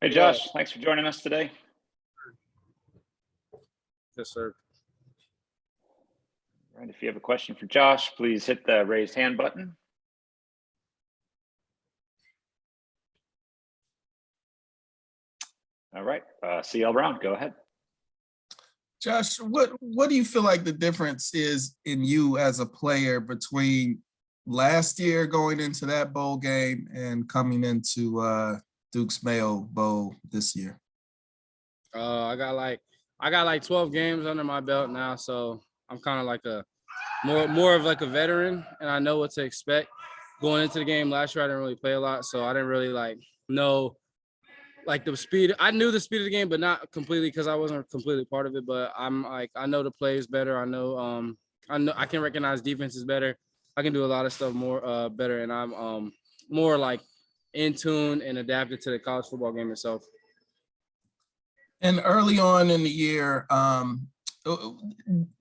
Hey, Josh, thanks for joining us today. Yes, sir. All right, if you have a question for Josh, please hit the raised hand button. All right, CL Brown, go ahead. Josh, what do you feel like the difference is in you as a player between last year going into that bowl game and coming into Duke's Mayo Bowl this year? I got like 12 games under my belt now, so I'm kind of like a more of like a veteran, and I know what to expect. Going into the game last year, I didn't really play a lot, so I didn't really like know like the speed. I knew the speed of the game, but not completely because I wasn't completely part of it. But I'm like, I know the plays better. I know I can recognize defenses better. I can do a lot of stuff more better, and I'm more like in tune and adapted to the college football game itself. And early on in the year,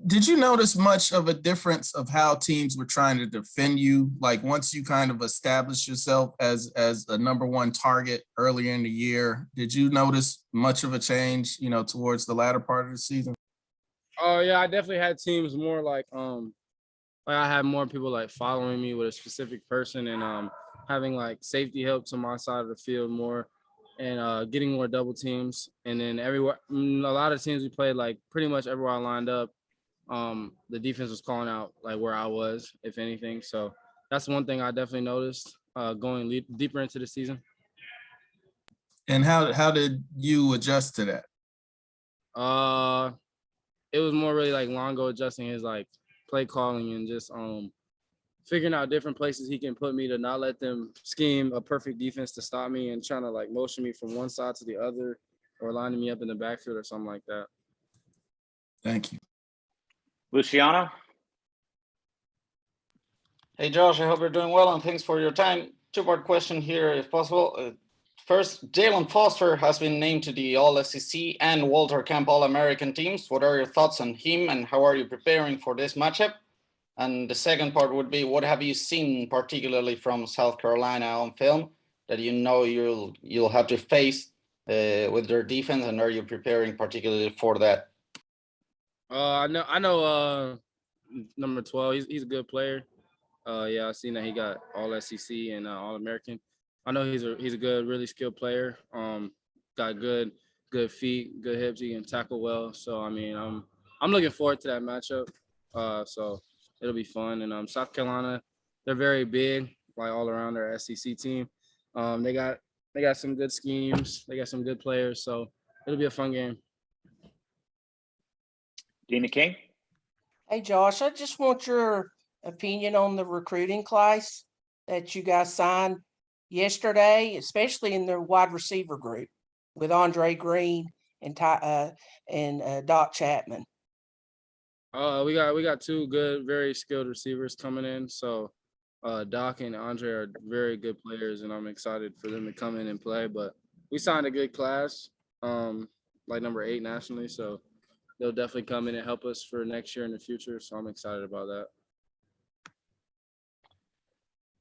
did you notice much of a difference of how teams were trying to defend you? Like once you kind of established yourself as a number one target earlier in the year, did you notice much of a change, towards the latter part of the season? Oh yeah, I definitely had teams more like I had more people like following me with a specific person and having like safety help to my side of the field more and getting more double teams. And then everywhere, a lot of teams we played, like pretty much everywhere I lined up, the defense was calling out like where I was, if anything. So that's one thing I definitely noticed going deeper into the season. And how did you adjust to that? It was more really like Longo adjusting his like play calling and just figuring out different places he can put me to not let them scheme a perfect defense to stop me and trying to like motion me from one side to the other or lining me up in the backfield or something like that. Thank you. Luciano? Hey, Josh, I hope you're doing well and thanks for your time. Two-part question here, if possible. First, Jalen Foster has been named to the All-SEC and Walter Camp All-American teams. What are your thoughts on him and how are you preparing for this matchup? And the second part would be, what have you seen particularly from South Carolina on film that you'll have to face with their defense, and are you preparing particularly for that? I know number 12, he's a good player. Yeah, I've seen that he got all SEC and All American. I know he's a good, really skilled player. Got good feet, good hips. He can tackle well. So I mean, I'm looking forward to that matchup. So it'll be fun. And South Carolina, they're very big, like all around their SEC team. They got some good schemes. They got some good players. So it'll be a fun game. Dina King? Hey, Josh, I just want your opinion on the recruiting class that you guys signed yesterday, especially in the wide receiver group with Andre Green and Doc Chapman. We got two good, very skilled receivers coming in. So Doc and Andre are very good players, and I'm excited for them to come in and play. But we signed a good class, like number 8 nationally. So they'll definitely come in and help us for next year in the future. So I'm excited about that.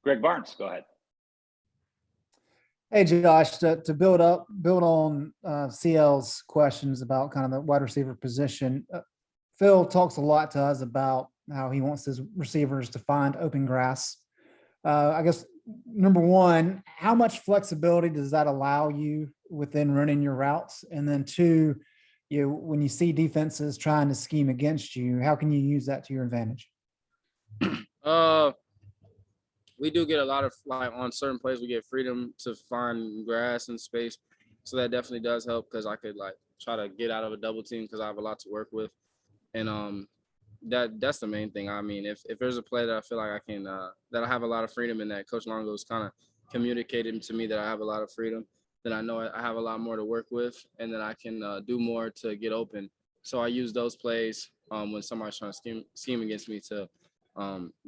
Greg Barnes, go ahead. Hey, Josh, to build on CL's questions about kind of the wide receiver position, Phil talks a lot to us about how he wants his receivers to find open grass. I guess, number one, how much flexibility does that allow you within running your routes? And then two, when you see defenses trying to scheme against you, how can you use that to your advantage? We do get a lot of, like, on certain plays, we get freedom to find grass and space. So that definitely does help because I could, like, try to get out of a double team because I have a lot to work with. And that's the main thing. I mean, if there's a play that I feel like I can, that I have a lot of freedom in, that Coach Longo's kind of communicated to me that I have a lot of freedom, then I know I have a lot more to work with and that I can do more to get open. So I use those plays when somebody's trying to scheme against me to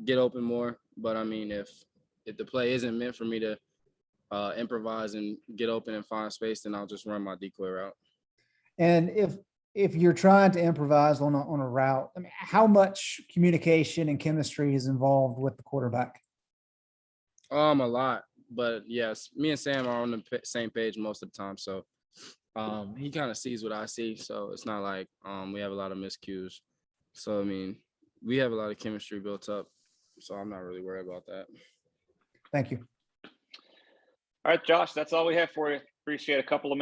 get open more. But I mean, if the play isn't meant for me to improvise and get open and find space, then I'll just run my decoy route. And if you're trying to improvise on a route, I mean, how much communication and chemistry is involved with the quarterback? A lot, but yes, me and Sam are on the same page most of the time. So He kind of sees what I see, so it's not like we have a lot of miscues. So I mean, we have a lot of chemistry built up, so I'm not really worried about that. Thank you. All right, Josh, that's all we have for you. Appreciate a couple of minutes.